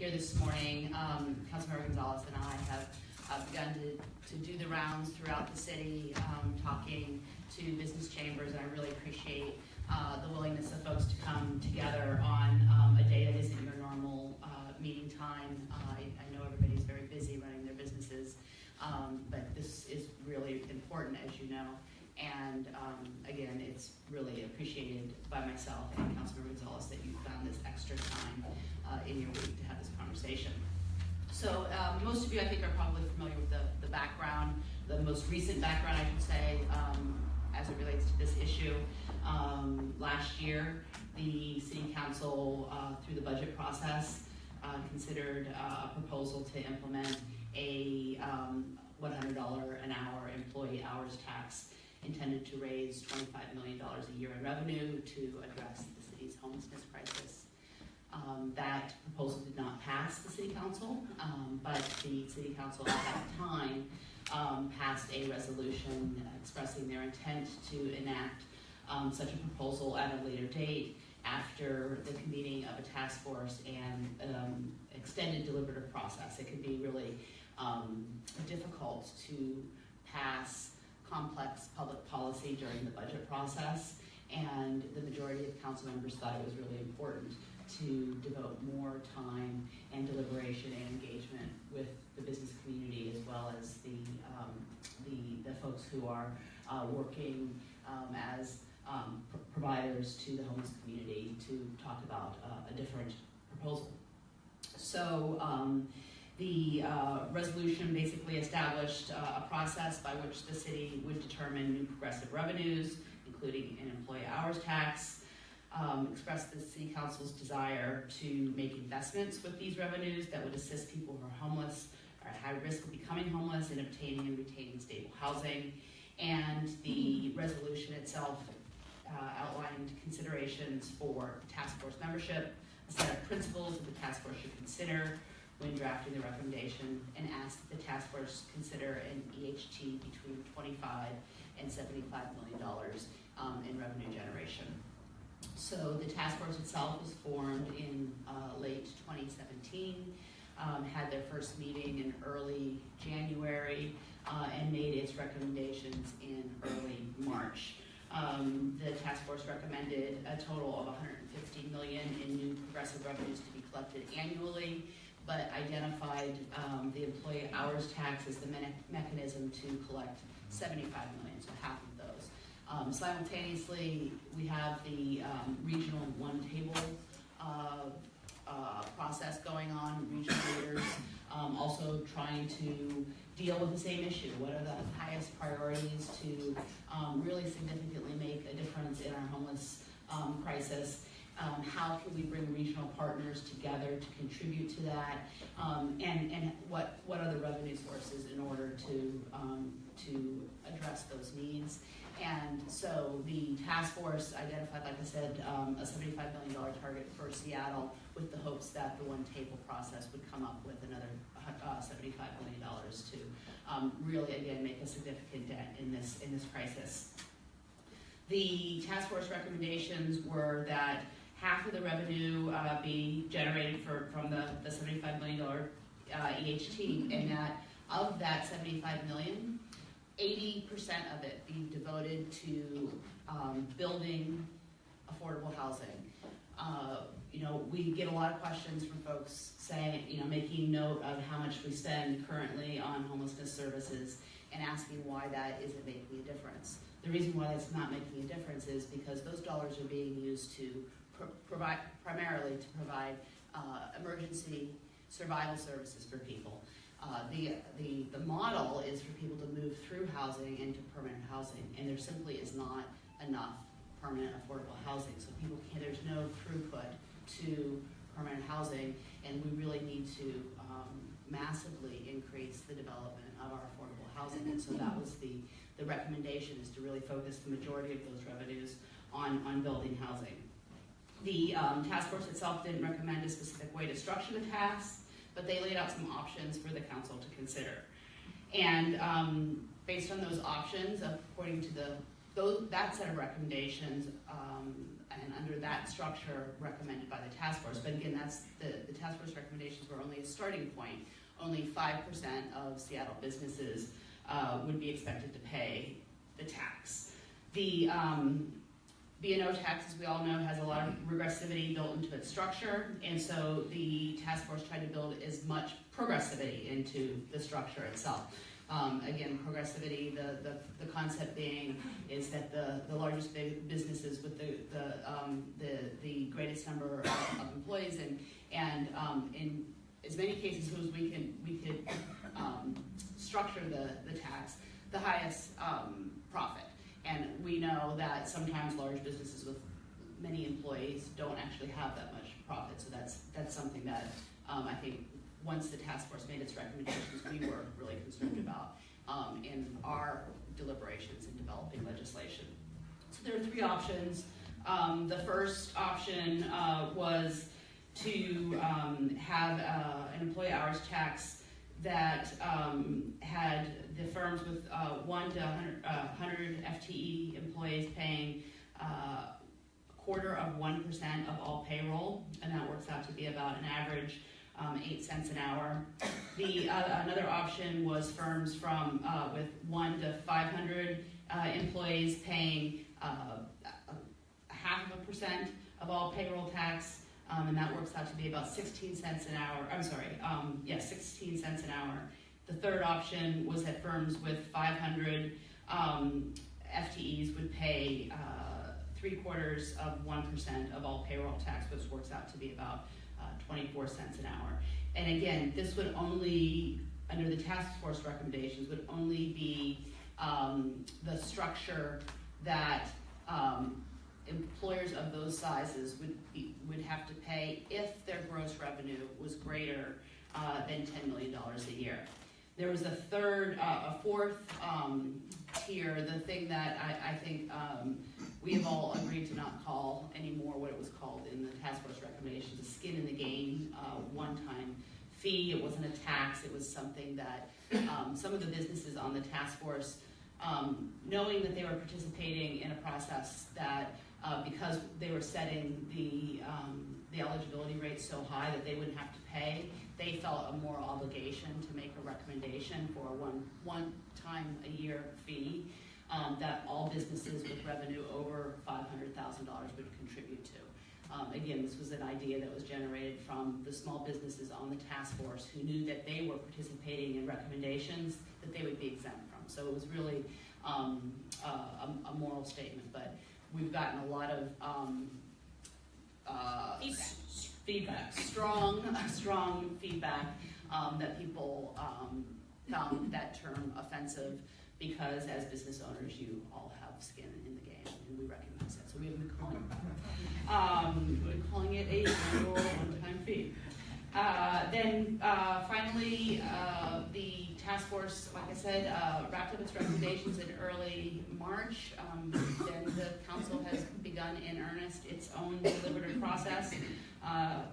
here this morning. Councilmember Gonzales and I have begun to do the rounds throughout the city, talking to business chambers, and I really appreciate the willingness of folks to come together on a day that isn't your normal meeting time. I know everybody's very busy running their businesses, but this is really important, as you know. And again, it's really appreciated by myself and Councilmember Gonzalez that you found this extra time in your week to have this conversation. So most of you, I think, are probably familiar with the background, the most recent background, I should say, as it relates to this issue. Last year, the City Council, through the budget process, considered a proposal to implement a $100 an hour employee hours tax intended to raise $25 million a year in revenue to address the city's homelessness crisis. That proposal did not pass the City Council, but the City Council at that time passed a resolution expressing their intent to enact such a proposal at a later date after the convening of a task force and extended deliberative process. It can be really difficult to pass complex public policy during the budget process, and the majority of council members thought it was really important to devote more time and deliberation and engagement with the business community, as well as the folks who are working as providers to the homeless community to talk about a different proposal. So the resolution basically established a process by which the city would determine new progressive revenues, including an employee hours tax, expressed the City Council's desire to make investments with these revenues that would assist people who are homeless or at high risk of becoming homeless in obtaining and retaining stable housing. And the resolution itself outlined considerations for task force membership, a set of principles that the task force should consider when drafting the recommendation, and asked that the task force consider an EHT between $25 and $75 million in revenue generation. So the task force itself was formed in late 2017, had their first meeting in early January, and made its recommendations in early March. The task force recommended a total of $150 million in new progressive revenues to be collected annually, but identified the employee hours tax as the mechanism to collect $75 million, so half of those. Simultaneously, we have the regional one table process going on, regional leaders also trying to deal with the same issue. What are the highest priorities to really significantly make a difference in our homeless crisis? How can we bring regional partners together to contribute to that? And what are the revenue sources in order to address those needs? And so the task force identified, like I said, a $75 million target for Seattle, with the hopes that the one table process would come up with another $75 million to really, again, make a significant dent in this crisis. The task force recommendations were that half of the revenue be generated from the $75 million EHT, and that of that $75 million, 80% of it be devoted to building affordable housing. We get a lot of questions from folks saying, making note of how much we spend currently on homelessness services and asking why that isn't making a difference. The reason why that's not making a difference is because those dollars are being used to primarily to provide emergency survival services for people. The model is for people to move through housing into permanent housing, and there simply is not enough permanent affordable housing. So there's no throughput to permanent housing, and we really need to massively increase the development of our affordable housing. And so that was the recommendation, is to really focus the majority of those revenues on building housing. The task force itself didn't recommend a specific way to structure the task, but they laid out some options for the council to consider. And based on those options, according to that set of recommendations, and under that structure recommended by the task force. But again, that's the task force recommendations were only a starting point. Only 5% of Seattle businesses would be expected to pay the tax. The B&O tax, as we all know, has a lot of regressivity built into its structure, and so the task force tried to build as much progressivity into the structure itself. Again, progressivity, the concept being is that the largest businesses with the greatest number of employees and in as many cases as we could structure the tax, the highest profit. And we know that sometimes large businesses with many employees don't actually have that much profit. So that's something that I think once the task force made its recommendations, we were really concerned about in our deliberations in developing legislation. So there are three options. The first option was to have an employee hours tax that had the firms with 1 to 100 FTE employees paying 1/4% of all payroll, and that works out to be about an average 8 cents an hour. Another option was firms from with 1 to 500 employees paying 0.5% of all payroll tax. And that works out to be about 16 cents an hour. 16 cents an hour. The third option was that firms with 500 FTEs would pay 0.75% of all payroll tax, which works out to be about 24 cents an hour. And again, this would only, under the task force recommendations, would only be the structure that employers of those sizes would have to pay if their gross revenue was greater than $10 million a year. There was a fourth tier, the thing that I think we have all agreed to not call anymore what it was called in the task force recommendations, a skin in the game, one-time fee. It wasn't a tax, it was something that some of the businesses on the task force, knowing that they were participating in a process that because they were setting the eligibility rate so high that they wouldn't have to pay, they felt a moral obligation to make a recommendation for a one time a year fee that all businesses with revenue over $500,000 would contribute to. Again, this was an idea that was generated from the small businesses on the task force who knew that they were participating in recommendations that they would be exempt from. So it was really a moral statement, but we've gotten a lot of feedback, strong feedback that people found that term offensive because as business owners, you all have skin in the game, and we recognize that. So we have been calling it a annual one-time fee. Then finally, the task force, like I said, wrapped up its recommendations in early March. Then the council has begun in earnest its own deliberative process.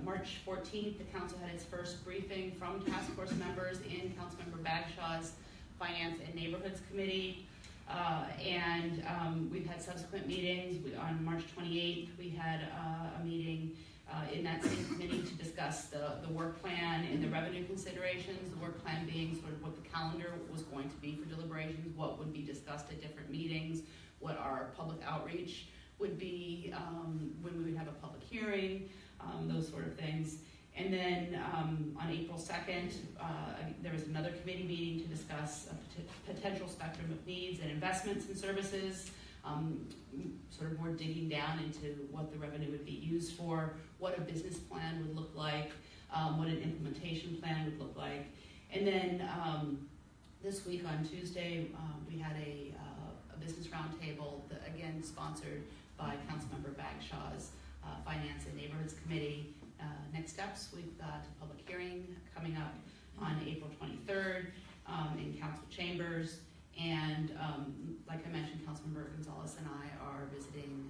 March 14th, the council had its first briefing from task force members in Councilmember Bagshaw's Finance and Neighborhoods Committee. And we've had subsequent meetings. On March 28th, we had a meeting in that same committee to discuss the work plan and the revenue considerations, the work plan being sort of what the calendar was going to be for deliberations, what would be discussed at different meetings, what our public outreach would be, when we would have a public hearing, those sort of things. And then on April 2nd, there was another committee meeting to discuss a potential spectrum of needs and investments and services, sort of more digging down into what the revenue would be used for, what a business plan would look like, what an implementation plan would look like. And then this week on Tuesday, we had a business roundtable, again sponsored by Councilmember Bagshaw's Finance and Neighborhoods Committee. Next steps, we've got a public hearing coming up on April 23rd in council chambers. And like I mentioned, Councilmember Gonzales and I are visiting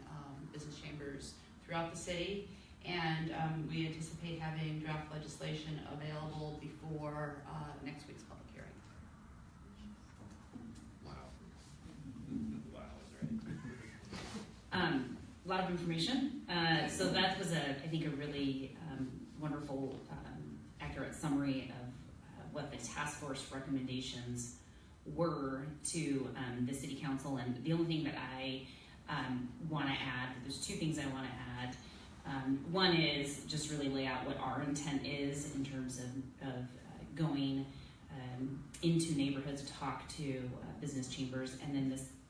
business chambers throughout the city. And we anticipate having draft legislation available before next week's public hearing. Wow. Wow, that's right. lot of information. So that was, I think, a really wonderful, accurate summary of what the task force recommendations were to the City Council. And the only thing that I want to add, there's two things I want to add. One is just really lay out what our intent is in terms of going into neighborhoods to talk to business chambers, and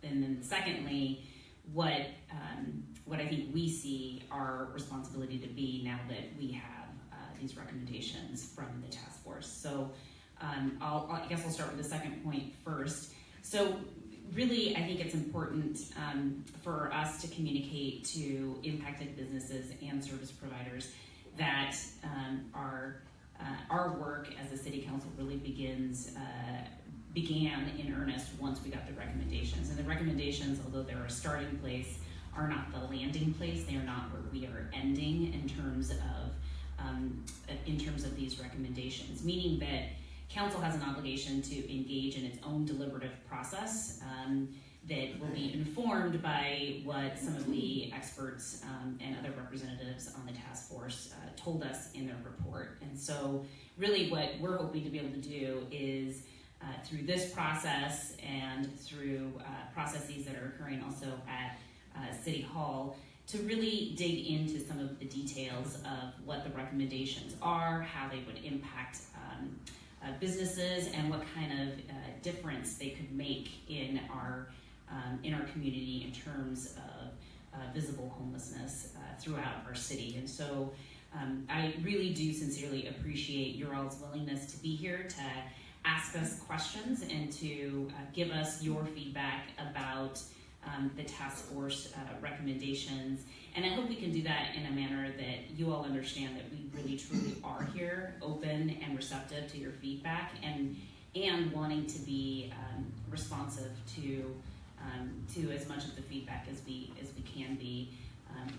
then secondly, what I think we see our responsibility to be now that we have these recommendations from the task force. So I guess I'll start with the second point first. So really, I think it's important for us to communicate to impacted businesses and service providers that our work as a city council really began in earnest once we got the recommendations. And the recommendations, although they're a starting place, are not the landing place. They are not where we are ending in terms of these recommendations, meaning that council has an obligation to engage in its own deliberative process that will be informed by what some of the experts and other representatives on the task force told us in their report. And so really what we're hoping to be able to do is through this process and through processes that are occurring also at City Hall, to really dig into some of the details of what the recommendations are, how they would impact businesses, and what kind of difference they could make in our community in terms of visible homelessness throughout our city. And so I really do sincerely appreciate your all's willingness to be here to ask us questions and to give us your feedback about the task force recommendations. And I hope we can do that in a manner that you all understand that we really truly are here, open and receptive to your feedback, and wanting to be responsive to as much of the feedback as we can be.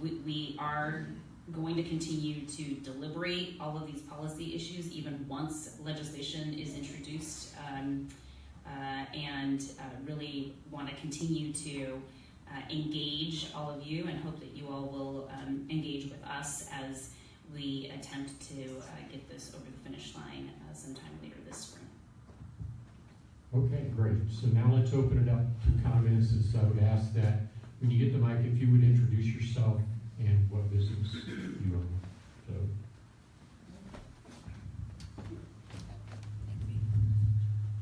We are going to continue to deliberate all of these policy issues even once legislation is introduced, and really want to continue to engage all of you, and hope that you all will engage with us as we attempt to get this over the finish line sometime later this spring. Okay, great. So now let's open it up to comments, and so I would ask that when you get the mic, if you would introduce yourself and what business you own. So.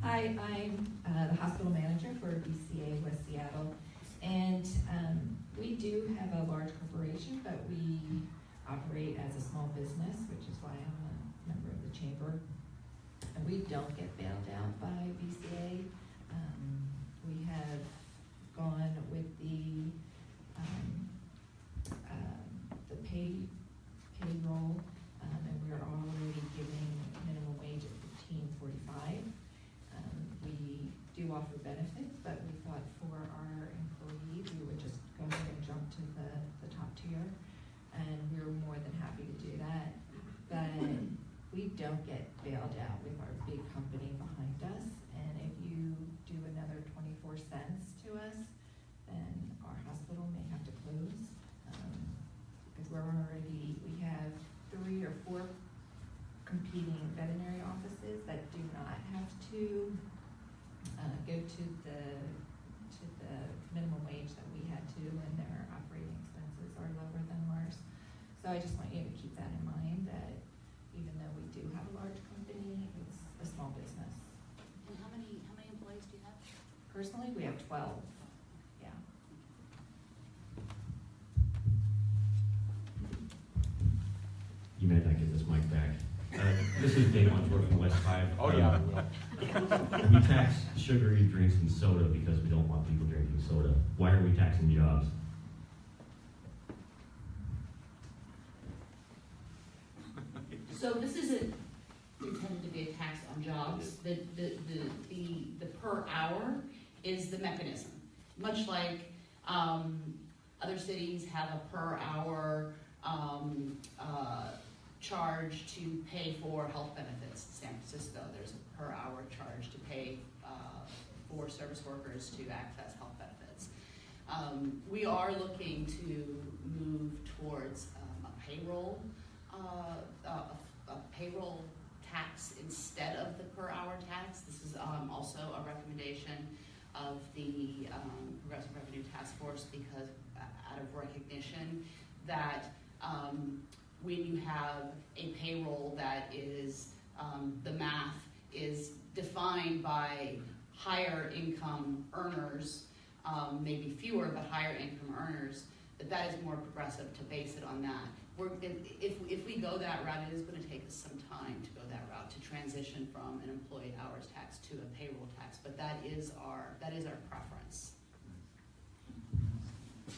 Hi, I'm the hospital manager for BCA West Seattle, and we do have a large corporation, but we operate as a small business, which is why I'm a member of the chamber. And we don't get bailed out by BCA. We have gone with the payroll, and we're already giving minimum wage at $15.45. We do offer benefits, but we thought for our employees, we would just go ahead and jump to the top tier, and we're more than happy to do that. But we don't get bailed out with our big company behind us, and if you do another 24 cents to us, then our hospital may have to close, because we have 3 or 4 competing veterinary offices that do not have to go to the minimum wage that we had to, and their operating expenses are lower than ours. So I just want you to keep that in mind, that even though we do have a large company, it's a small business. And how many employees do you have? Personally, we have 12. Yeah. You may not get this mic back. This is Dave Montour from West 5. Oh, yeah. We tax sugary drinks and soda because we don't want people drinking soda. Why are we taxing jobs? So this isn't intended to be a tax on jobs. The per hour is the mechanism. Much like other cities have a per hour charge to pay for health benefits. In San Francisco, there's a per hour charge to pay for service workers to access health benefits. We are looking to move towards a payroll tax instead of the per hour tax. This is also a recommendation of the Progressive Revenue Task Force, because out of recognition that when you have a payroll that is, the math is defined by higher income earners, maybe fewer but higher income earners, that is more progressive to base it on that. If we go that route, it is going to take us some time to go that route, to transition from an employee hours tax to a payroll tax, but that is our preference.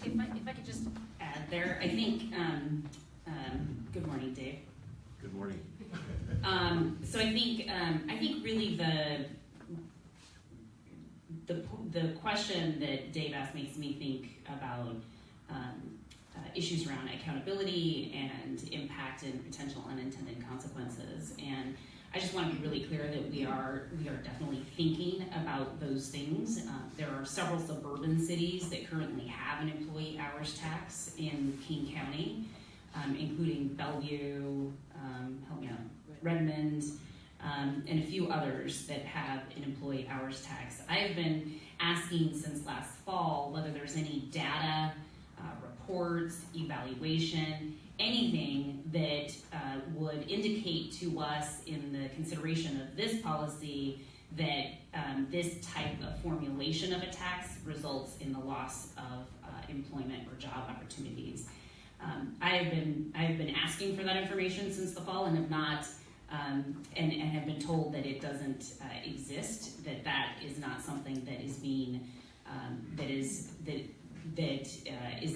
If I could just add there, I think, good morning, Dave. Good morning. So I think really the question that Dave asked makes me think about issues around accountability and impact and potential unintended consequences. And I just want to be really clear that we are definitely thinking about those things. There are several suburban cities that currently have an employee hours tax in King County, including Bellevue, help me out, Redmond, and a few others that have an employee hours tax. I've been asking since last fall whether there's any data, reports, evaluation, anything that would indicate to us in the consideration of this policy that this type of formulation of a tax results in the loss of employment or job opportunities. I have been asking for that information since the fall and have not, and have been told that it doesn't exist, that is not something that is being, that is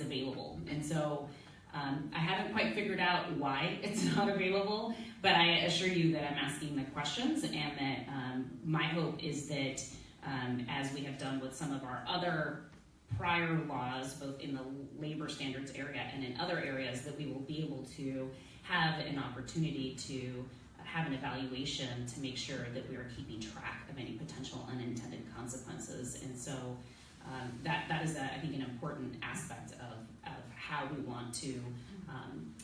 available. And so I haven't quite figured out why it's not available, but I assure you that I'm asking the questions, and that my hope is that as we have done with some of our other prior laws, both in the labor standards area and in other areas, that we will be able to have an opportunity to have an evaluation to make sure that we are keeping track of any potential unintended consequences. And so that is, I think, an important aspect of how we want to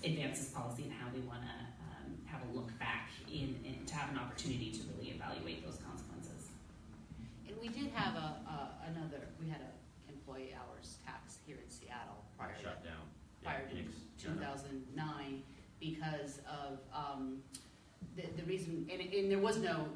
advance this policy, and how we want to have a look back and to have an opportunity to really evaluate those consequences. And we did have we had an employee hours tax here in Seattle prior to 2009, because of the reason, and there was no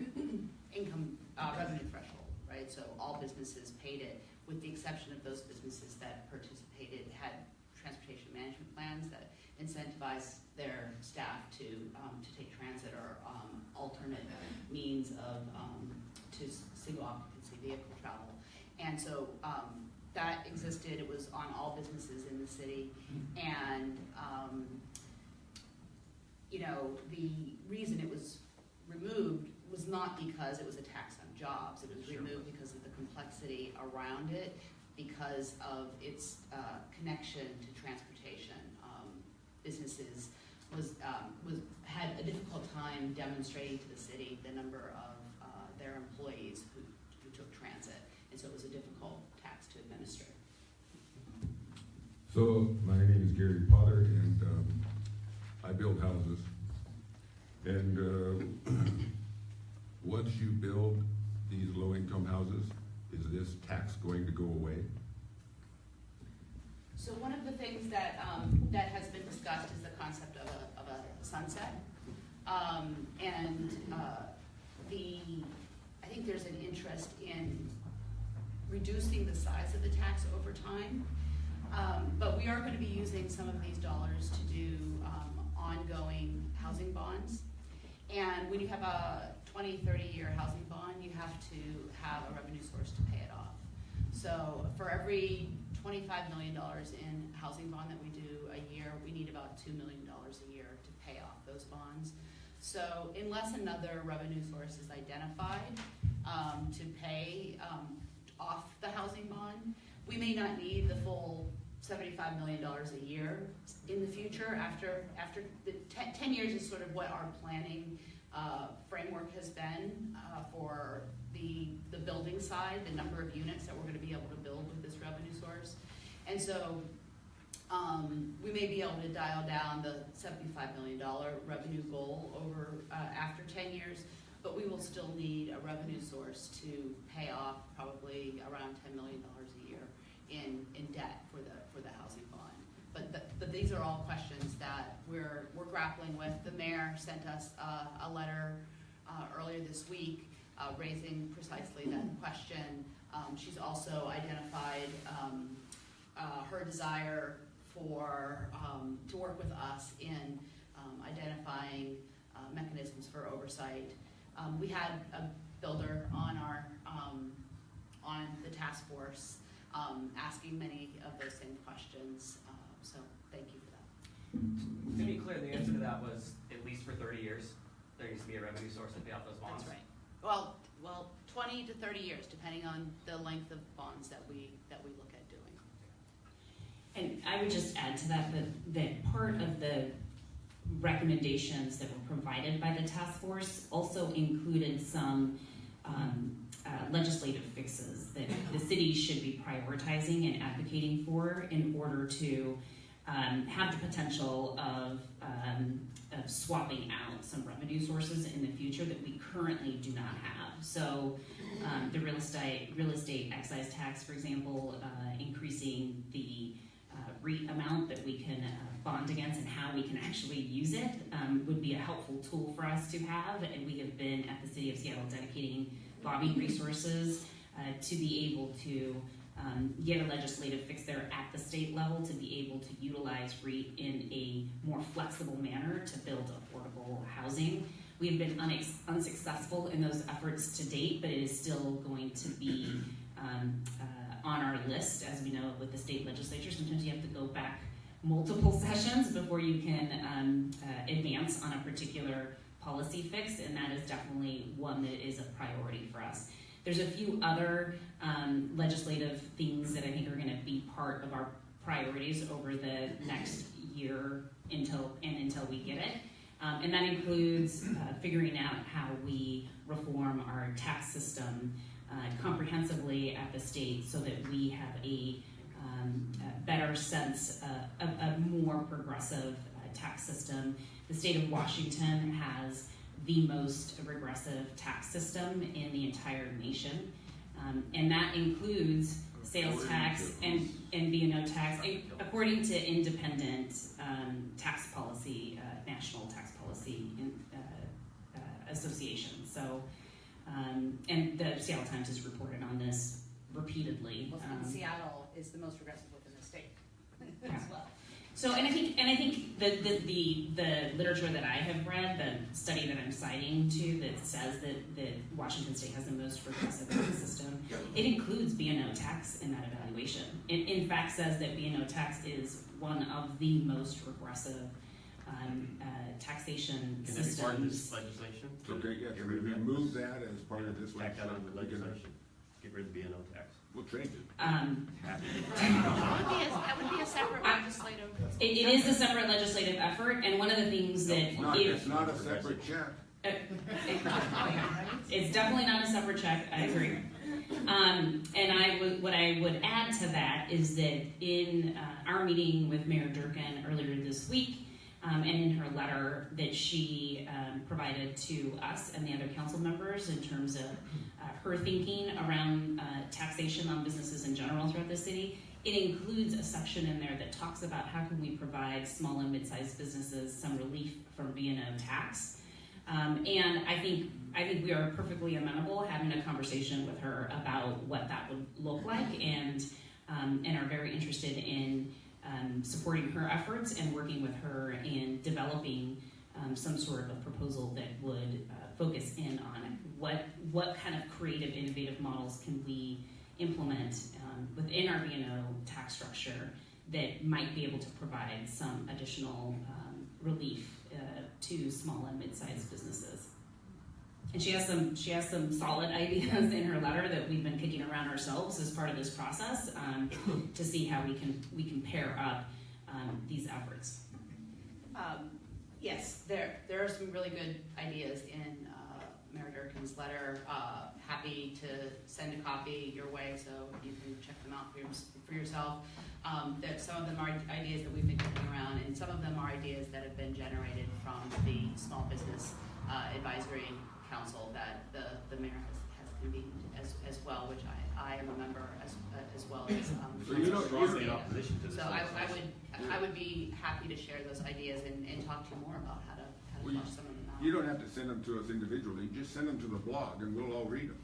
income revenue threshold, right? So all businesses paid it, with the exception of those businesses that participated, had transportation management plans that incentivized their staff to take transit or alternate means of to single occupancy vehicle travel. And so that existed. It was on all businesses in the city, and the reason it was removed was not because it was a tax on jobs. It was removed because of the complexity around it, because of its connection to transportation. Businesses had a difficult time demonstrating to the city the number of their employees who took transit, and so it was a difficult tax to administer. So my name is Gary Potter, and I build houses. And once you build these low-income houses, is this tax going to go away? So one of the things that that has been discussed is the concept of a sunset, I think there's an interest in reducing the size of the tax over time, but we are going to be using some of these dollars to do ongoing housing bonds. And when you have a 20, 30-year housing bond, you have to have a revenue source to pay it off. So for every $25 million in housing bond that we do a year, we need about $2 million a year to pay off those bonds. So unless another revenue source is identified to pay off the housing bond, we may not need the full $75 million a year in the future. After the 10 years is sort of what our planning framework has been for the building side, the number of units that we're going to be able to build with this revenue source. And so we may be able to dial down the $75 million revenue goal over after 10 years, but we will still need a revenue source to pay off probably around $10 million a year in debt for the housing bond. But these are all questions that we're grappling with. The mayor sent us a letter earlier this week raising precisely that question. She's also identified her desire to work with us in identifying mechanisms for oversight. We had a builder on our on the task force asking many of those same questions. So thank you for that. To be clear, the answer to that was at least for 30 years. There needs to be a revenue source to pay off those bonds. That's right. Well, 20 to 30 years, depending on the length of bonds that we look at doing. And I would just add to that part of the recommendations that were provided by the task force also included some legislative fixes that the city should be prioritizing and advocating for in order to have the potential of swapping out some revenue sources in the future that we currently do not have. So the real estate excise tax, for example, increasing the REIT amount that we can bond against and how we can actually use it would be a helpful tool for us to have. And we have been at the City of Seattle dedicating lobbying resources to be able to get a legislative fix there at the state level to be able to utilize REIT in a more flexible manner to build affordable housing. We have been unsuccessful in those efforts to date, but it is still going to be on our list, as we know with the state legislature. Sometimes you have to go back multiple sessions before you can advance on a particular policy fix, and that is definitely one that is a priority for us. There's a few other legislative things that I think are going to be part of our priorities over the next year until we get it. And that includes figuring out how we reform our tax system comprehensively at the state so that we have a better sense of a more progressive tax system. The state of Washington has the most regressive tax system in the entire nation. And that includes sales tax and B&O tax, according to independent tax policy, national tax policy association. So, and the Seattle Times has reported on this repeatedly. Well, Seattle is the most progressive within the state as well. So, and I think the literature that I have read, the study that I'm citing to that says that Washington State has the most progressive tax system, it includes B&O tax in that evaluation. It in fact says that B&O tax is one of the most regressive taxation Can that be part of this systems. legislation? Okay, yes, Get we rid of that? remove that as part of this Tack that on the legislation. legislation. Get rid of the B&O tax. We'll change it. Happy. That would be a separate legislative. It is a separate legislative effort, and one of the things that It's not a separate check. it's definitely not a separate check. I agree. And what I would add to that is that in our meeting with Mayor Durkin earlier this week, and in her letter that she provided to us and the other council members in terms of her thinking around taxation on businesses in general throughout the city, it includes a section in there that talks about how can we provide small and mid-sized businesses some relief from B&O tax. And I think we are perfectly amenable having a conversation with her about what that would look like, and are very interested in supporting her efforts and working with her in developing some sort of a proposal that would focus in on what kind of creative, innovative models can we implement within our B&O tax structure that might be able to provide some additional relief to small and mid-sized businesses. And she has some solid ideas in her letter that we've been kicking around ourselves as part of this process to see how we can pair up these efforts. Yes, there are some really good ideas in Mayor Durkin's letter. newsletter. Happy to send a copy your way so you can check them out for yourself. That some of them are ideas that we've been kicking around, and some of them are ideas that have been generated from the Small Business Advisory Council that the mayor has convened as well, which I am a member as well as. So you don't- Strongly in opposition to this. So I would be happy to share those ideas and talk to you more about how to Well, flush some of them out. You don't have to send them to us individually, just send them to the blog and we'll all read them.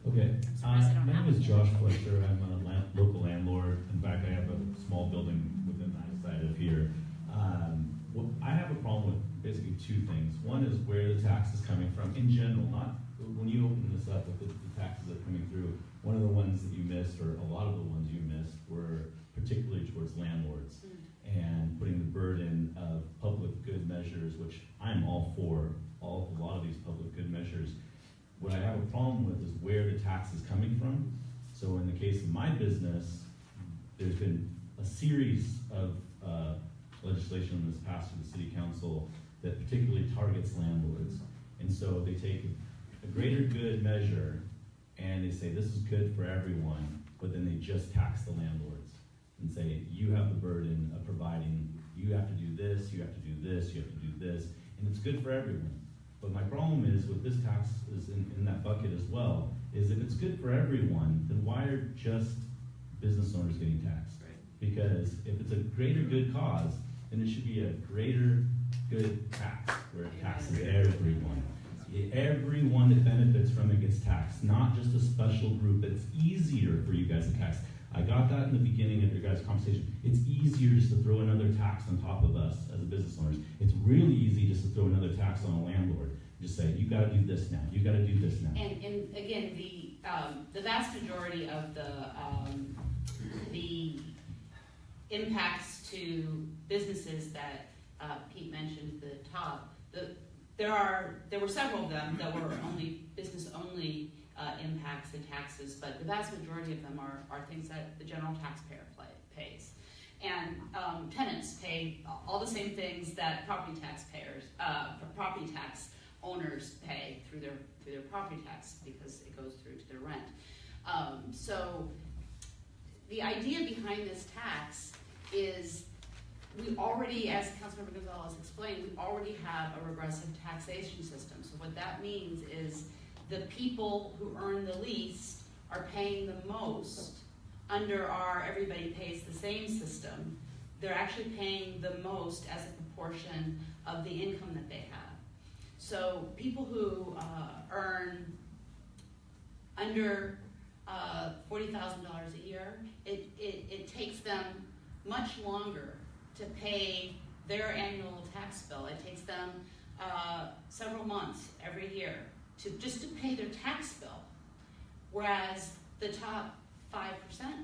Okay, surprised I don't my have name is it. Josh Fletcher. I'm a local landlord. In fact, I have a small building within the eyesight of here. I have a problem with basically two things. One is where the tax is coming from in general, not when you open this up with the taxes that are coming through. One of the ones that you missed, or a lot of the ones you missed, were particularly towards landlords and putting the burden of public good measures, which I'm all for, a lot of these public good measures. What I have a problem with is where the tax is coming from. So in the case of my business, there's been a series of legislation that's passed through the city council that particularly targets landlords. And so they take a greater good measure and they say this is good for everyone, but then they just tax the landlords and say you have the burden of providing, you have to do this, you have to do this, you have to do this, and it's good for everyone. But my problem is with this tax is in that bucket as well, is if it's good for everyone, then why are just business owners getting taxed? Right. Because if it's a greater good cause, then it should be a greater good tax, where it taxes everyone. Everyone that benefits from it gets taxed, not just a special group. It's easier for you guys to tax. I got that in the beginning of your guys' conversation. It's easier just to throw another tax on top of us as a business owners. It's really easy just to throw another tax on a landlord. Just say, you gotta do this now, you gotta do this now. And again, the vast majority of the impacts to businesses that Pete mentioned at the top, there were several of them that were only business-only impacts and taxes, but the vast majority of them are things that the general taxpayer pays. And tenants pay all the same things that property tax owners pay through their property tax, because it goes through to their rent. So the idea behind this tax is we already, as Councilmember Gonzalez explained, we already have a regressive taxation system. So what that means is the people who earn the least are paying the most under our everybody pays the same system. They're actually paying the most as a proportion of the income that they have. So people who earn under $40,000 a year, it takes them much longer to pay their annual tax bill. It takes them several months every year to pay their tax bill. Whereas the top 5%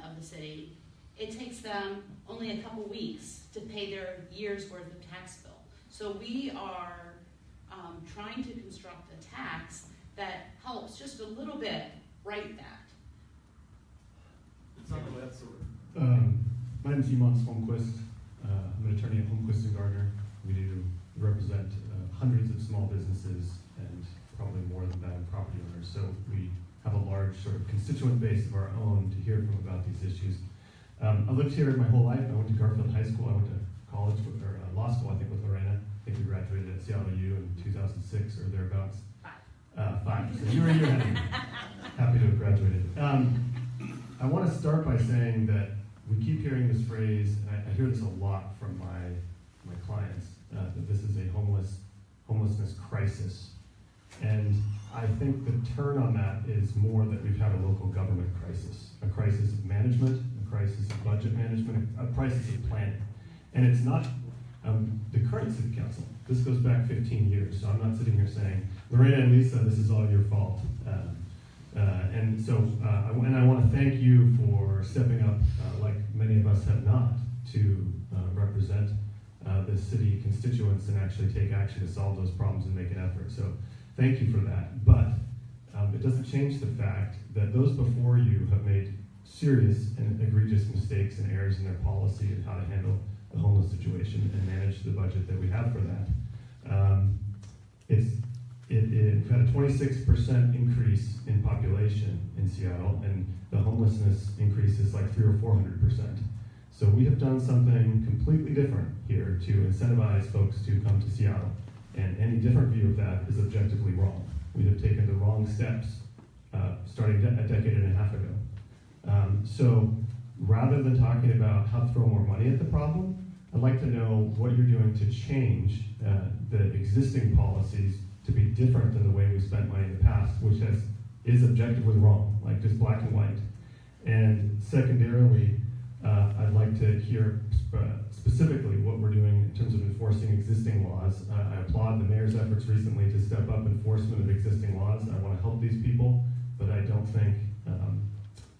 of the city, it takes them only a couple weeks to pay their year's worth of tax bill. So we are trying to construct a tax that helps just a little bit right that. My name is Iman Holmquist. I'm an attorney at Holmquist & Gardner. We represent hundreds of small businesses and probably more than that in property owners. So we have a large sort of constituent base of our own to hear from about these issues. I lived here my whole life. I went to Garfield High School. I went to college or law school, I think, with Lorena. I think we graduated at Seattle U in 2006 or thereabouts. 5. So you were a year ahead of me. Happy to have graduated. I want to start by saying that we keep hearing this phrase, and I hear this a lot from my clients, that this is a homelessness crisis. And I think the turn on that is more that we've had a local government crisis, a crisis of management, a crisis of budget management, a crisis of planning. And it's not the current city council. This goes back 15 years, so I'm not sitting here saying, Lorena and Lisa, this is all your fault. And I want to thank you for stepping up, like many of us have not, to represent the city constituents and actually take action to solve those problems and make an effort. So thank you for that. But it doesn't change the fact that those before you have made serious and egregious mistakes and errors in their policy and how to handle the homeless situation and manage the budget that we have for that. It's we've had a 26% increase in population in Seattle, and the homelessness increase is like 300 or 400%. So we have done something completely different here to incentivize folks to come to Seattle, and any different view of that is objectively wrong. We have taken the wrong steps starting a decade and a half ago. So rather than talking about how to throw more money at the problem, I'd like to know what you're doing to change the existing policies to be different than the way we spent money in the past, which is objectively wrong, like just black and white. And secondarily, I'd like to hear specifically what we're doing in terms of enforcing existing laws. I applaud the mayor's efforts recently to step up enforcement of existing laws. I want to help these people, but I don't think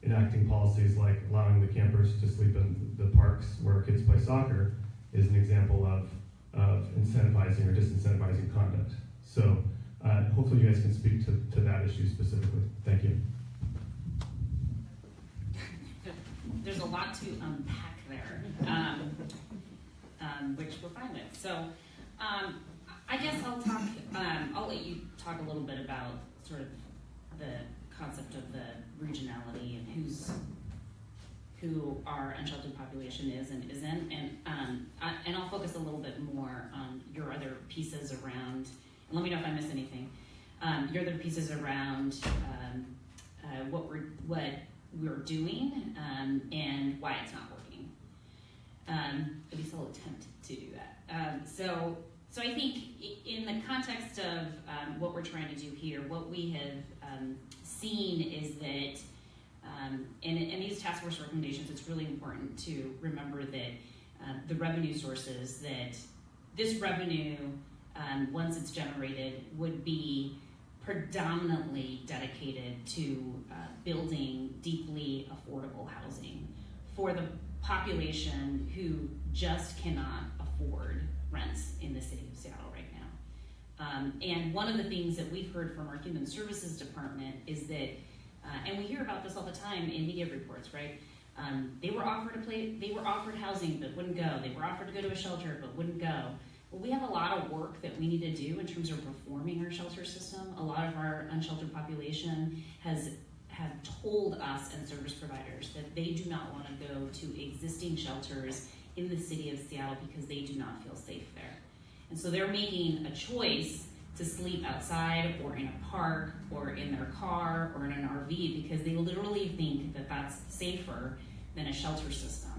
enacting policies like allowing the campers to sleep in the parks where kids play soccer is an example of incentivizing or disincentivizing conduct. So hopefully you guys can speak to that issue specifically. Thank you. There's a lot to unpack there, which we're fine with. So I guess I'll let you talk a little bit about sort of the concept of the regionality and who our unsheltered population is and isn't, and I'll focus a little bit more on your other pieces around, and let me know if I miss anything, your other pieces around what we're doing and why it's not working. At least I'll attempt to do that. So I think in the context of what we're trying to do here, what we have seen is that in these task force recommendations, it's really important to remember that the revenue sources, that this revenue, once it's generated, would be predominantly dedicated to building deeply affordable housing for the population who just cannot afford rents in the city of Seattle right now. And one of the things that we've heard from our Human Services Department is that, and we hear about this all the time in media reports, right? They were offered housing but wouldn't go. They were offered to go to a shelter but wouldn't go. Well, we have a lot of work that we need to do in terms of reforming our shelter system. A lot of our unsheltered population have told us and service providers that they do not want to go to existing shelters in the city of Seattle because they do not feel safe there. And so they're making a choice to sleep outside or in a park or in their car or in an RV because they literally think that that's safer than a shelter system.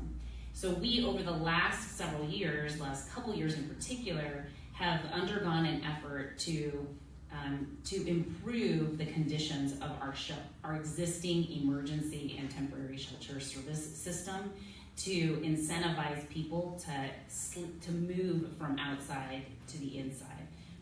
So we, over the last several years, last couple years in particular, have undergone an effort to improve the conditions of our existing emergency and temporary shelter service system, to incentivize people to move from outside to the inside.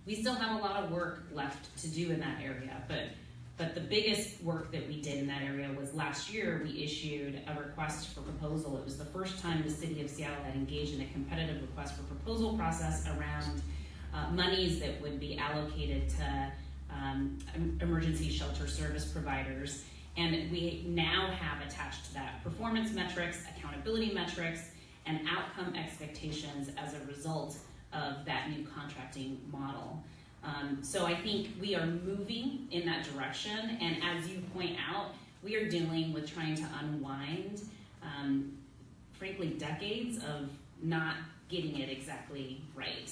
We still have a lot of work left to do in that area, but the biggest work that we did in that area was last year we issued a request for proposal. It was the first time the city of Seattle had engaged in a competitive request for proposal process around monies that would be allocated to emergency shelter service providers. And we now have attached to that performance metrics, accountability metrics, and outcome expectations as a result of that new contracting model. So I think we are moving in that direction, and as you point out, we are dealing with trying to unwind, frankly, decades of not getting it exactly right.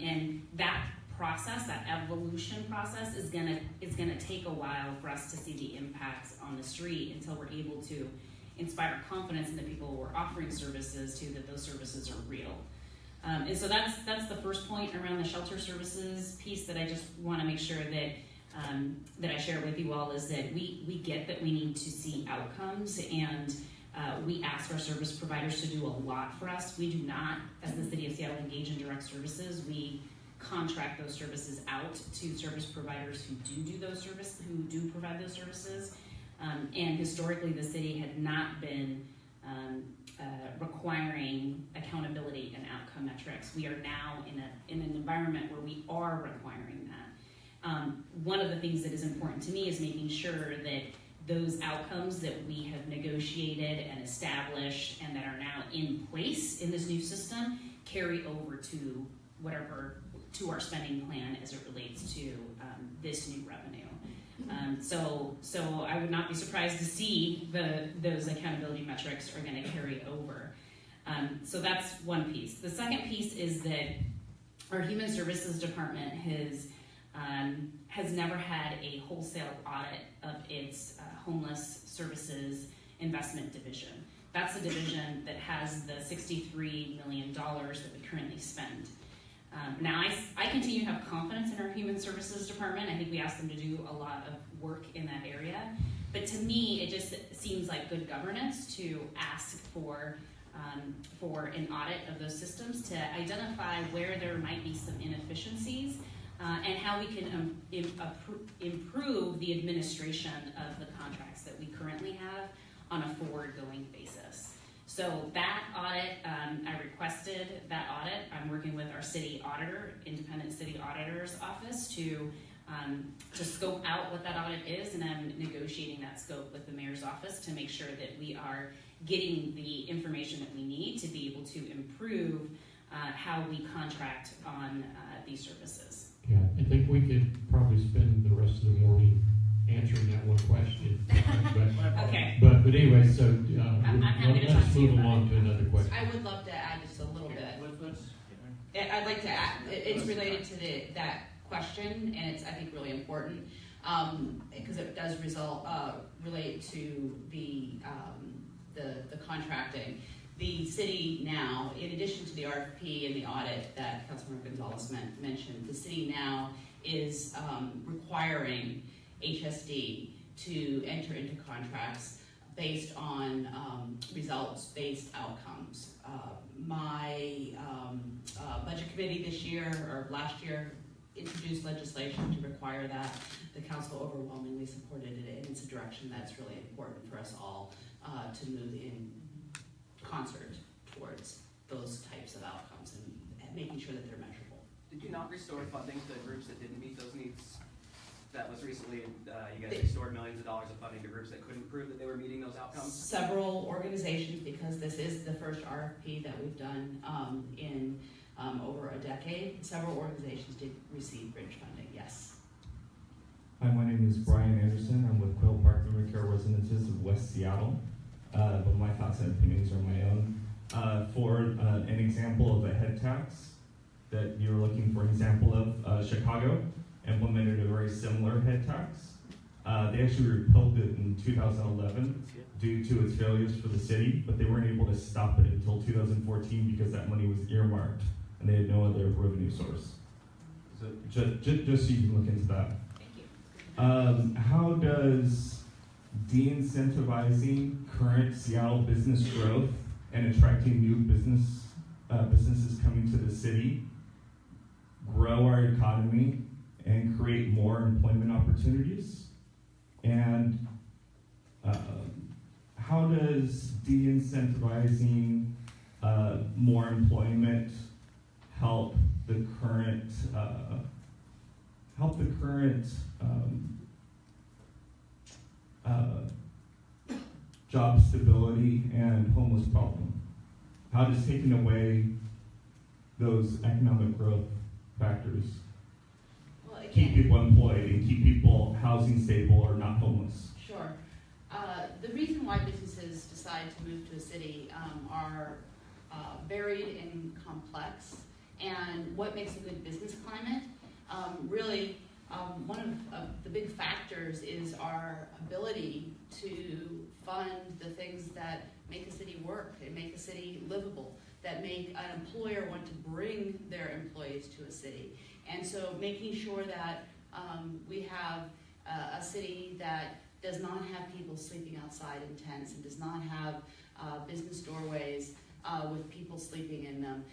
And that process, that evolution process, is gonna take a while for us to see the impacts on the street until we're able to inspire confidence in the people we're offering services to, that those services are real. And so that's the first point around the shelter services piece that I just want to make sure that I share with you all, is that we get that we need to see outcomes, and we ask our service providers to do a lot for us. We do not, as the city of Seattle, engage in direct services. We contract those services out to service providers who do provide those services. And historically, the city had not been requiring accountability and outcome metrics. We are now in an environment where we are requiring that. One of the things that is important to me is making sure that those outcomes that we have negotiated and established and that are now in place in this new system carry over to whatever to our spending plan as it relates to this new revenue. So I would not be surprised to see those accountability metrics are going to carry over. So that's one piece. The second piece is that our Human Services Department has never had a wholesale audit of its homeless services investment division. That's the division that has the $63 million that we currently spend. Now, I continue to have confidence in our Human Services Department. I think we ask them to do a lot of work in that area. But to me, it just seems like good governance to ask for an audit of those systems to identify where there might be some inefficiencies and how we can improve the administration of the contracts that we currently have on a forward-going basis. So that audit, I requested that audit. I'm working with our city auditor, independent city auditor's office to scope out what that audit is, and I'm negotiating that scope with the mayor's office to make sure that we are getting the information that we need to be able to improve how we contract on these services. Yeah, I think we could probably spend the rest of the morning answering that one question. Okay. But anyway, so I'm happy to talk let's to you move about along to another question. I would love to add just a little bit. I'd like to add, it's related to that question, and it's, I think, really important, because it does relate to the contracting. The city now, in addition to the RFP and the audit that Councilmember Gonzalez mentioned, the city now is requiring HSD to enter into contracts based on results-based outcomes. My budget committee this year, or last year, introduced legislation to require that. The council overwhelmingly supported it, and it's a direction that's really important for us all to move in concert towards those types of outcomes and making sure that they're measurable. Did you not restore funding to groups that didn't meet those needs? That was recently, you guys restored millions of dollars of funding to groups that couldn't prove that they were meeting those outcomes? Several organizations, because this is the first RFP that we've done in over a decade, several organizations did receive bridge funding, yes. Hi, my name is Brian Anderson. I'm with Quill Park Memory Care Residences of West Seattle. But my thoughts and opinions are my own. For an example of a head tax that you're looking for an example of, Chicago implemented a very similar head tax. They actually repealed it in 2011 due to its failures for the city, but they weren't able to stop it until 2014 because that money was earmarked and they had no other revenue source. So just so you can look into that. Thank you. How does de-incentivizing current Seattle business growth and attracting new businesses coming to the city grow our economy and create more employment opportunities? And how does de-incentivizing more employment help the current job stability and homeless problem? How does taking away those economic growth factors keep people employed and keep people housing stable or not homeless? Sure. The reason why businesses decide to move to a city are varied and complex, and what makes a good business climate, really one of the big factors is our ability to fund the things that make a city work and make a city livable, that make an employer want to bring their employees to a city. And so making sure that we have a city that does not have people sleeping outside in tents and does not have business doorways with people sleeping in them,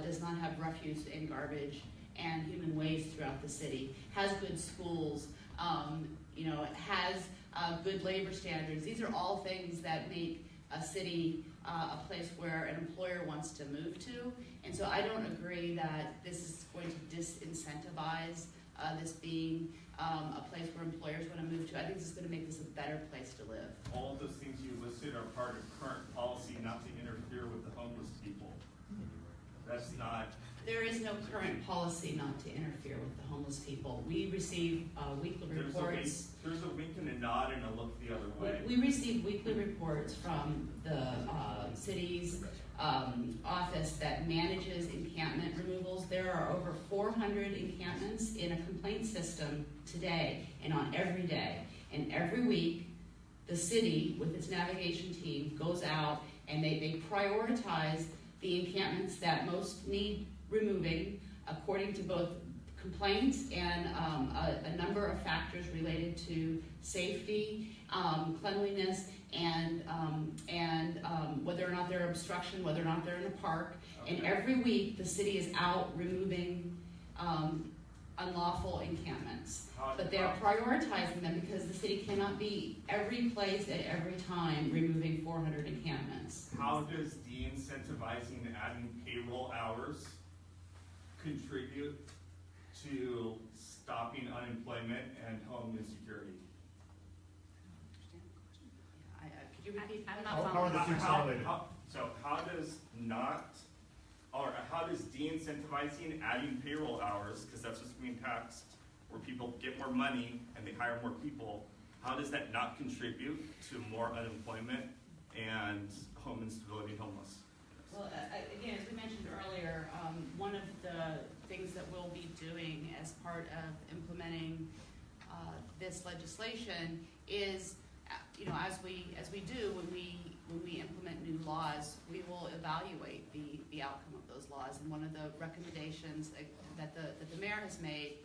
does not have refuse and garbage and human waste throughout the city, has good schools, has good labor standards. These are all things that make a city a place where an employer wants to move to. And so I don't agree that this is going to disincentivize this being a place where employers want to move to. I think this is going to make this a better place to live. All of those things you listed are part of current policy not to interfere with the homeless people. That's not There is no current policy not to interfere with the homeless people. We receive weekly reports. There's a wink and a nod and a look the other way. We receive weekly reports from the city's office that manages encampment removals. There are over 400 encampments in a complaint system today and on every day. And every week, the city, with its navigation team, goes out and they prioritize the encampments that most need removing according to both complaints and a number of factors related to safety, cleanliness, and whether or not they're obstruction, whether or not they're in a park. Okay. And every week, the city is out removing unlawful encampments. But they're prioritizing them because the city cannot be every place at every time removing 400 encampments. How does de-incentivizing adding payroll hours contribute to stopping unemployment and home insecurity? Could you repeat? I'm How not are following. the two correlated? So how does de-incentivizing adding payroll hours, because that's what's being taxed, where people get more money and they hire more people, how does that not contribute to more unemployment and home instability and homeless? Well, again, as we mentioned earlier, one of the things that we'll be doing as part of implementing this legislation is, as we do when we implement new laws, we will evaluate the outcome of those laws. And one of the recommendations that the mayor has made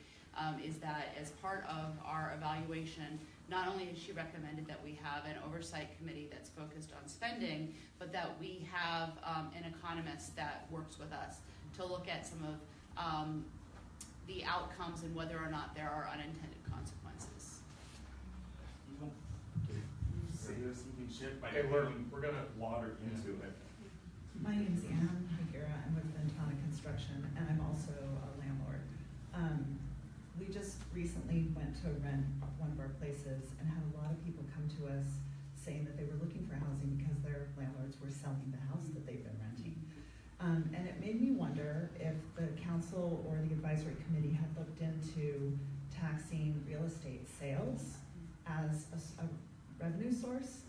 is that as part of our evaluation, not only has she recommended that we have an oversight committee that's focused on spending, but that we have an economist that works with us to look at some of the outcomes and whether or not there are unintended consequences. You don't say there's something shit by Okay, putting we're gonna water into it. My name's Ann Higuera. I'm with Ventana Construction, and I'm also a landlord. We just recently went to rent one of our places and had a lot of people come to us saying that they were looking for housing because their landlords were selling the house that they've been renting. And it made me wonder if the council or the advisory committee had looked into taxing real estate sales as a revenue source,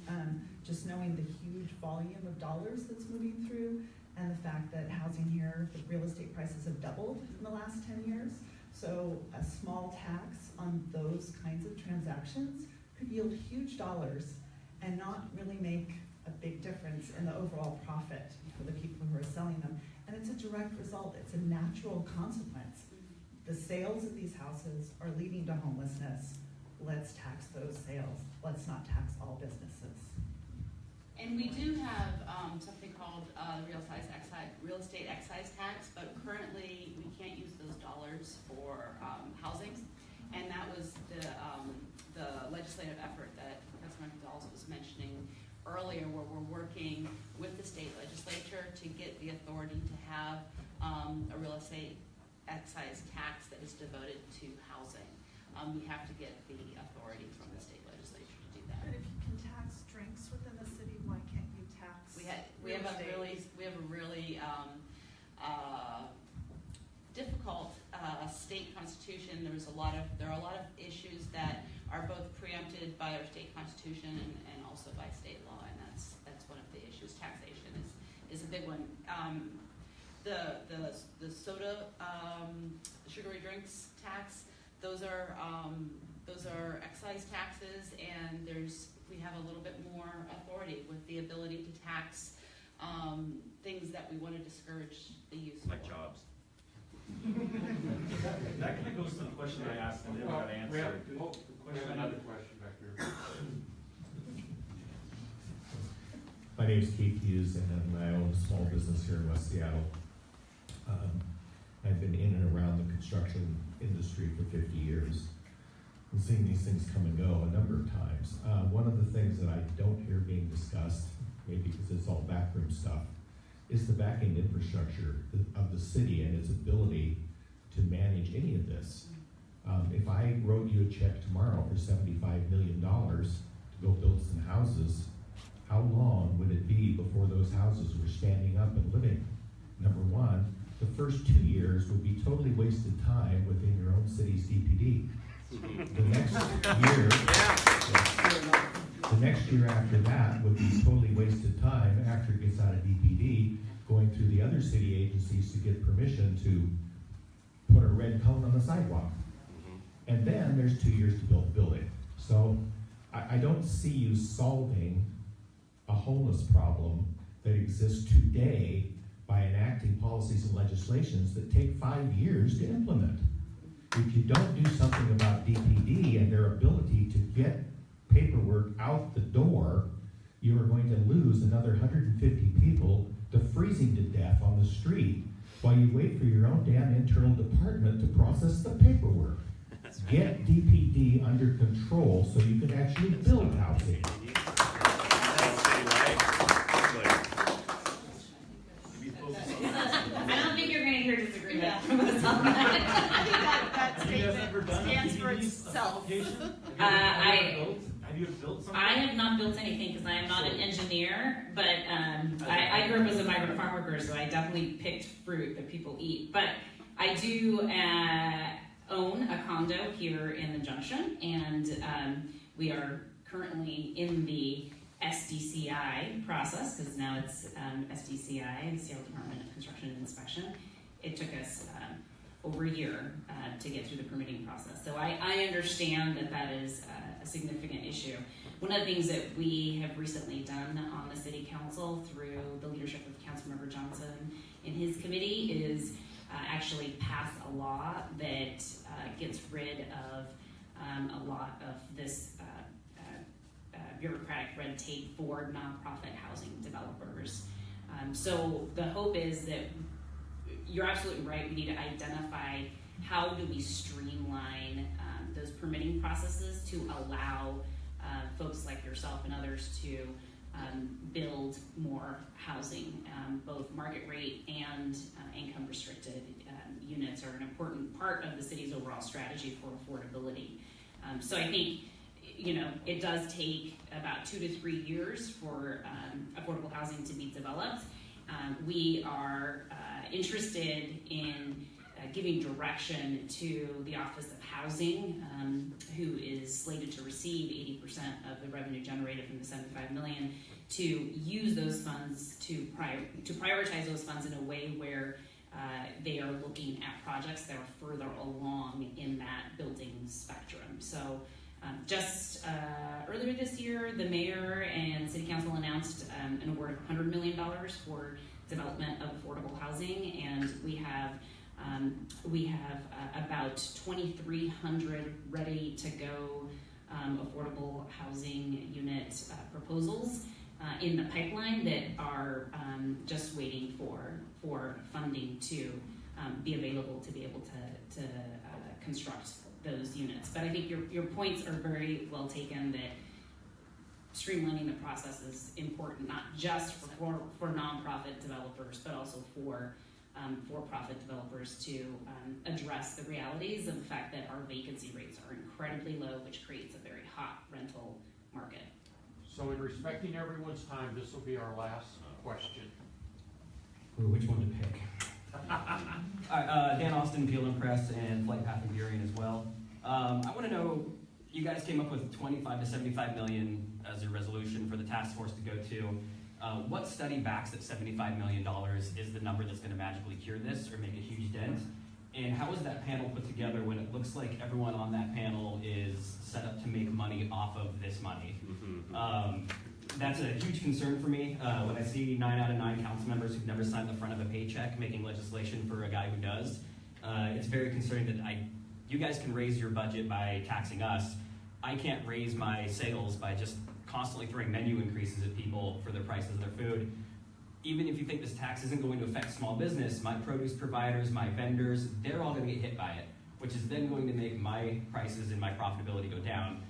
just knowing the huge volume of dollars that's moving through and the fact that housing here, the real estate prices have doubled in the last 10 years. So a small tax on those kinds of transactions could yield huge dollars and not really make a big difference in the overall profit for the people who are selling them. And it's a direct result, it's a natural consequence. The sales of these houses are leading to homelessness. Let's tax those sales. Let's not tax all businesses. And we do have something called real estate excise tax, but currently we can't use those dollars for housing. And that was the legislative effort that Councilmember Gonzalez was mentioning earlier, where we're working with the state legislature to get the authority to have a real estate excise tax that is devoted to housing. We have to get the authority from the state legislature to do that. But if you can tax drinks within the city, why can't you tax We have a really difficult state constitution. There are a lot of issues that are both preempted by our state constitution and also by state law, and that's one of the issues. Taxation is a big one. The soda, sugary drinks tax, those are excise taxes, and we have a little bit more authority with the ability to tax things that we want to discourage the use of. Like jobs. That kind of goes to the question I asked and never got answered. We have another question back there. My name is Keith Hughes, and I own a small business here in West Seattle. I've been in and around the construction industry for 50 years and seen these things come and go a number of times. One of the things that I don't hear being discussed, maybe because it's all backroom stuff, is the back-end infrastructure of the city and its ability to manage any of this. If I wrote you a check tomorrow for $75 million to go build some houses, how long would it be before those houses were standing up and living? Number one. the first 2 years would be totally wasted time within your own city's DPD. The next year after that would be totally wasted time after it gets out of DPD, going through the other city agencies to get permission to put a red cone on the sidewalk. And then there's 2 years to build the building. So I don't see you solving a homeless problem that exists today by enacting policies and legislations that take 5 years to implement. If you don't do something about DPD and their ability to get paperwork out the door, you are going to lose another 150 people to freezing to death on the street while you wait for your own damn internal department to process the paperwork. Get DPD under control so you can actually build housing. I don't think you're going to hear disagreement from us on that. I think that statement stands for itself. Have you built something? I have not built anything because I am not an engineer, but I grew up as a migrant farm worker, so I definitely picked fruit that people eat. But I do own a condo here in the Junction, and we are currently in the SDCI process, because now it's SDCI, the Seattle Department of Construction and Inspection. It took us over a year to get through the permitting process. So I understand that that is a significant issue. One of the things that we have recently done on the City Council through the leadership of Councilmember Johnson in his committee is actually pass a law that gets rid of a lot of this bureaucratic red tape for nonprofit housing developers. So the hope is that you're absolutely right. We need to identify how do we streamline those permitting processes to allow folks like yourself and others to build more housing. Both market rate and income restricted units are an important part of the city's overall strategy for affordability. So I think, you know, it does take about 2 to 3 years for affordable housing to be developed. We are interested in giving direction to the Office of Housing, who is slated to receive 80% of the revenue generated from the $75 million, to use those funds to prioritize those funds in a way where they are looking at projects that are further along in that building spectrum. So just earlier this year, the mayor and city council announced an award of $100 million for development of affordable housing, and we have about 2,300 ready to go affordable housing unit proposals in the pipeline that are just waiting for funding to be available to be able to construct those units. But I think your points are very well taken, that streamlining the process is important, not just for nonprofit developers, but also for for-profit developers to address the realities of the fact that our vacancy rates are incredibly low, which creates a very hot rental market. So in respecting everyone's time, this will be our last question. Which one to pick? Dan Austin, Peel and Press, and Flight Path and Burien as well. I want to know, you guys came up with 25 to 75 million as a resolution for the task force to go to. What study backs that $75 million is the number that's going to magically cure this or make a huge dent? And how was that panel put together when it looks like everyone on that panel is set up to make money off of this money? That's a huge concern for me. When I see 9 out of 9 council members who've never signed the front of a paycheck making legislation for a guy who does, it's very concerning that you guys can raise your budget by taxing us. I can't raise my sales by just constantly throwing menu increases at people for the prices of their food. Even if you think this tax isn't going to affect small business, my produce providers, my vendors, they're all going to get hit by it, which is then going to make my prices and my profitability go down.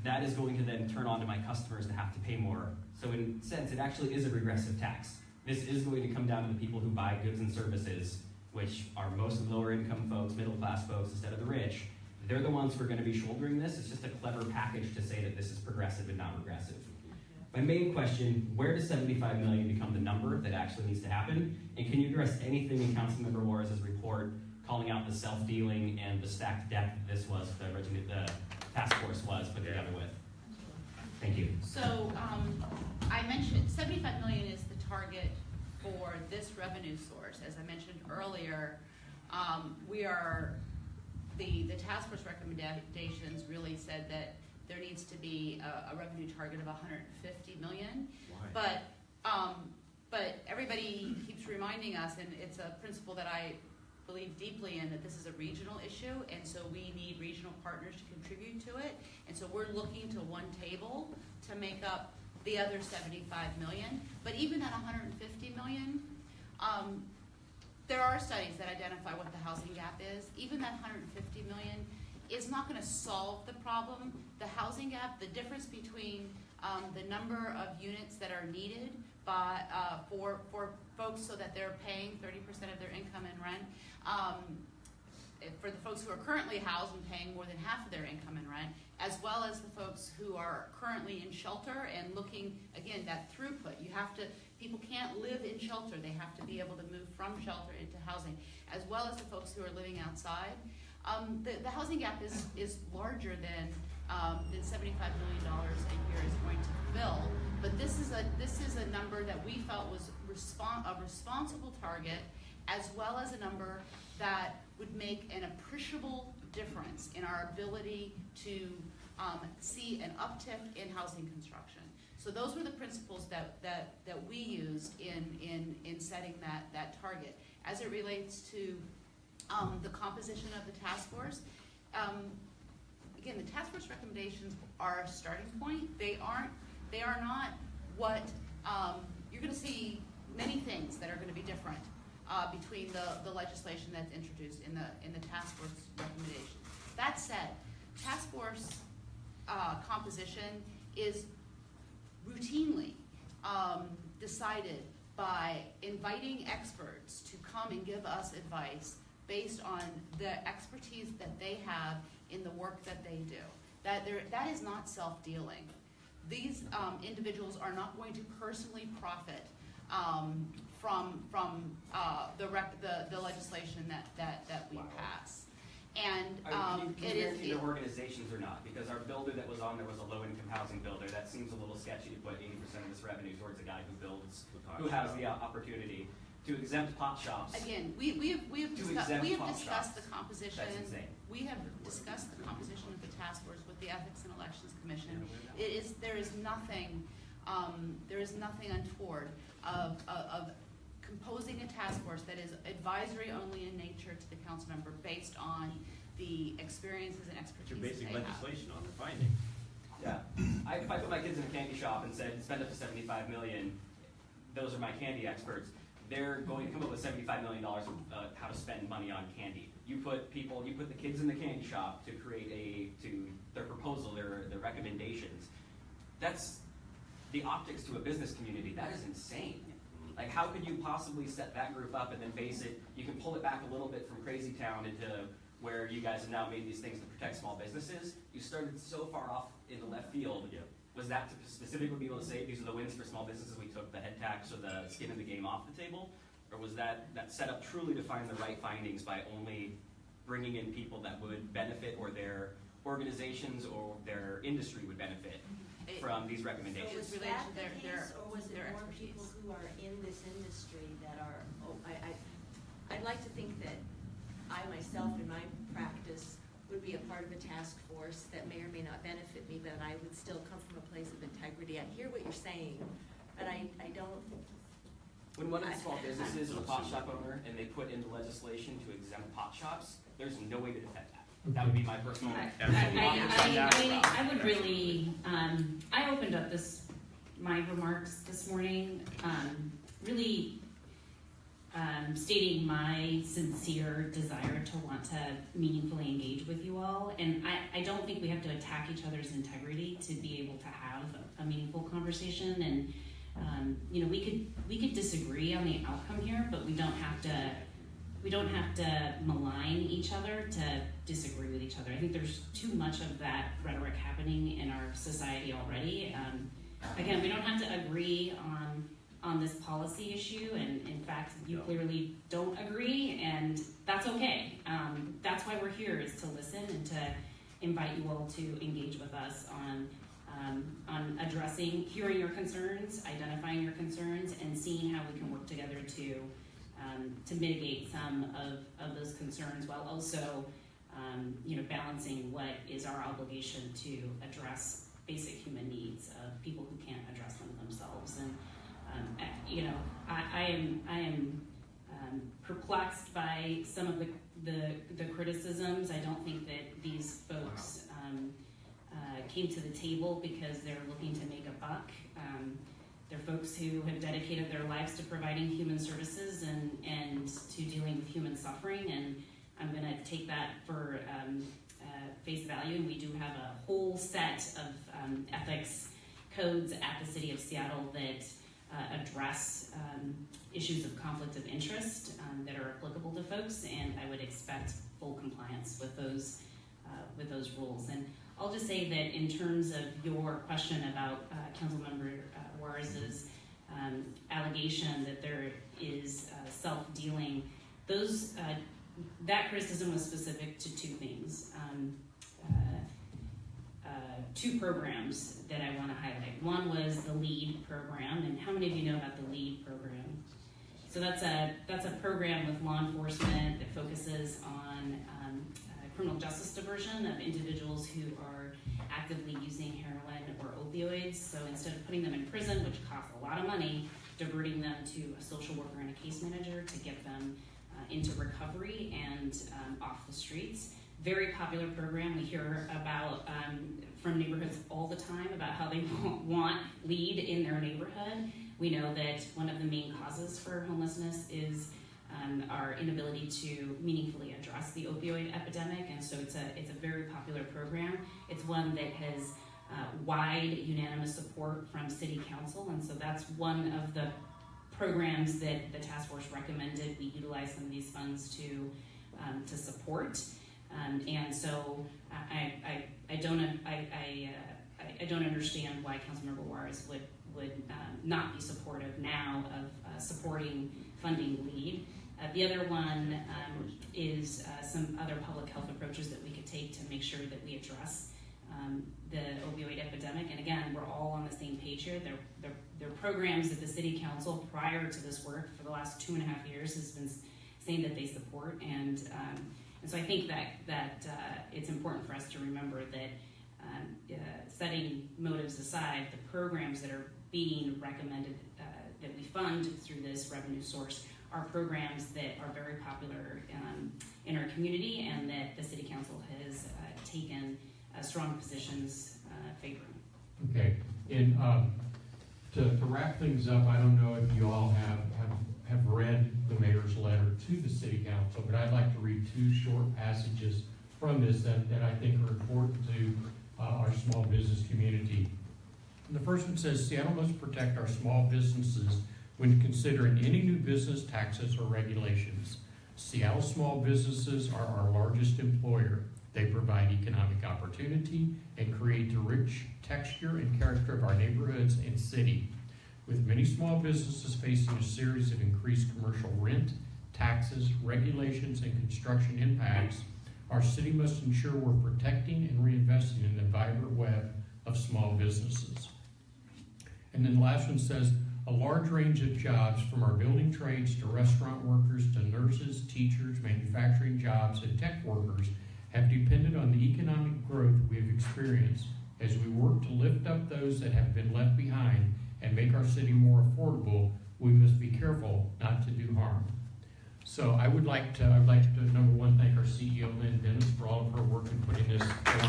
That is going to then turn on to my customers to have to pay more. So in a sense, it actually is a regressive tax. This is going to come down to the people who buy goods and services, which are most of the lower income folks, middle class folks, instead of the rich. They're the ones who are going to be shouldering this. It's just a clever package to say that this is progressive and not regressive. My main question, where does 75 million become the number that actually needs to happen? And can you address anything in Councilmember Juarez's report calling out the self-dealing and the stacked deck that this was, the task force was put together with? Thank you. So, I mentioned 75 million is the target for this revenue source. As I mentioned earlier, the task force recommendations really said that there needs to be a revenue target of 150 million. Why? But everybody keeps reminding us, and it's a principle that I believe deeply in, that this is a regional issue, and so we need regional partners to contribute to it. And so we're looking to one table to make up the other 75 million. But even at 150 million, there are studies that identify what the housing gap is. Even that 150 million is not going to solve the problem. The housing gap, the difference between the number of units that are needed by for folks so that they're paying 30% of their income in rent, for the folks who are currently housed and paying more than half of their income in rent, as well as the folks who are currently in shelter and looking, again, that throughput. People can't live in shelter. They have to be able to move from shelter into housing, as well as the folks who are living outside. The housing gap is larger than $75 million a year is going to fill. But this is a number that we felt was a responsible target, as well as a number that would make an appreciable difference in our ability to see an uptick in housing construction. So those were the principles that we used in setting that target. As it relates to the composition of the task force, again, the task force recommendations are a starting point. They are not what you're going to see many things that are going to be different between the legislation that's introduced in the task force recommendation. That said, task force composition is routinely decided by inviting experts to come and give us advice based on the expertise that they have in the work that they do. That is not self-dealing. These individuals are not going to personally profit from the legislation that we pass. And can you it is guarantee the organizations or not? Because our builder that was on there was a low-income housing builder. That seems a little sketchy to put 80% of this revenue towards a guy who builds, who has the opportunity to exempt pot shops. Again, we have discussed the composition. That's insane. We have discussed the composition of the task force with the Ethics and Elections Commission. There is nothing untoward of composing a task force that is advisory only in nature to the council member based on the experiences and expertise You're basing that they legislation on the finding. Yeah, if I put my kids in a candy shop and said, spend up to 75 million, those are my candy experts, they're going to come up with $75 million of how to spend money on candy. You put the kids in the candy shop to create their proposal, their recommendations. That's the optics to a business community. That is insane. Like, how could you possibly set that group up and then base it? You can pull it back a little bit from Crazy Town into where you guys have now made these things to protect small businesses. You started so far off in the left field. Yeah. Was that to specifically be able to say these are the wins for small businesses? We took the head tax or the skin in the game off the table, or was that set up truly to find the right findings by only bringing in people that would benefit, or their organizations or their industry would benefit from these recommendations? So was Was related that to the their case, or was it their more expertise. people who are in this industry that are, I'd like to think that I myself in my practice would be a part of a task force that may or may not benefit me, but I would still come from a place of integrity. I hear what you're saying, but I don't. When one of the small businesses is a pot shop owner and they put into legislation to exempt pot shops, there's no way to defend that. That would be my personal. I would really, I opened up my remarks this morning, really stating my sincere desire to want to meaningfully engage with you all. And I don't think we have to attack each other's integrity to be able to have a meaningful conversation. And we could disagree on the outcome here, but we don't have to malign each other to disagree with each other. I think there's too much of that rhetoric happening in our society already. again, we don't have to agree on this policy issue, and in fact, you clearly don't agree, and that's okay. That's why we're here, is to listen and to invite you all to engage with us on addressing, hearing your concerns, identifying your concerns, and seeing how we can work together to mitigate some of those concerns, while also balancing what is our obligation to address basic human needs of people who can't address them themselves. And I am perplexed by some of the criticisms. I don't think that these folks came to the table because they're looking to make a buck. They're folks who have dedicated their lives to providing human services and to dealing with human suffering, and I'm going to take that for face value. And we do have a whole set of ethics codes at the City of Seattle that address issues of conflict of interest that are applicable to folks, and I would expect full compliance with those rules. And I'll just say that in terms of your question about Councilmember Juarez's allegation that there is self-dealing, that criticism was specific to two things. Two programs that I want to highlight. One was the LEAD program, and how many of you know about the LEAD program? So that's a program with law enforcement that focuses on criminal justice diversion of individuals who are actively using heroin or opioids. So instead of putting them in prison, which costs a lot of money, diverting them to a social worker and a case manager to get them into recovery and off the streets. Very popular program. We hear about from neighborhoods all the time about how they want LEAD in their neighborhood. We know that one of the main causes for homelessness is our inability to meaningfully address the opioid epidemic, and so it's a very popular program. It's one that has wide unanimous support from City Council, and so that's one of the programs that the task force recommended we utilize some of these funds to support. And so I don't understand why Councilmember Juarez would not be supportive now of supporting funding LEAD. The other one is some other public health approaches that we could take to make sure that we address the opioid epidemic. And again, we're all on the same page here. They're programs that the City Council, prior to this work, for the last 2.5 years, has been saying that they support. And so I think that it's important for us to remember that setting motives aside, the programs that are being recommended that we fund through this revenue source are programs that are very popular in our community and that the City Council has taken strong positions favoring. Okay, and to wrap things up, I don't know if you all have read the mayor's letter to the City Council, but I'd like to read two short passages from this that I think are important to our small business community. And the first one says, Seattle must protect our small businesses when considering any new business taxes or regulations. Seattle small businesses are our largest employer. They provide economic opportunity and create the rich texture and character of our neighborhoods and city. With many small businesses facing a series of increased commercial rent, taxes, regulations, and construction impacts, our city must ensure we're protecting and reinvesting in the vibrant web of small businesses. And then the last one says, a large range of jobs, from our building trades to restaurant workers to nurses, teachers, manufacturing jobs, and tech workers, have depended on the economic growth we have experienced. As we work to lift up those that have been left behind and make our city more affordable, we must be careful not to do harm. So I'd like to number one, thank our CEO, Lynn Dennis, for all of her work in putting this together.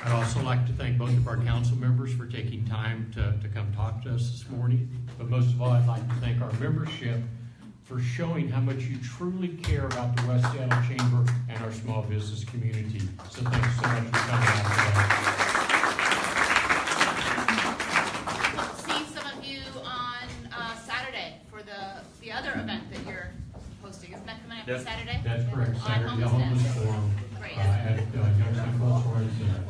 I'd also like to thank both of our council members for taking time to come talk to us this morning. But most of all, I'd like to thank our membership for showing how much you truly care about the West Seattle Chamber and our small business community. So thanks so much for coming out today. We'll see some of you on Saturday for the other event that you're hosting. Isn't that coming up on Saturday? That's correct. On Saturday, the homeless forum Great. at Youngstown Cultural Arts Center.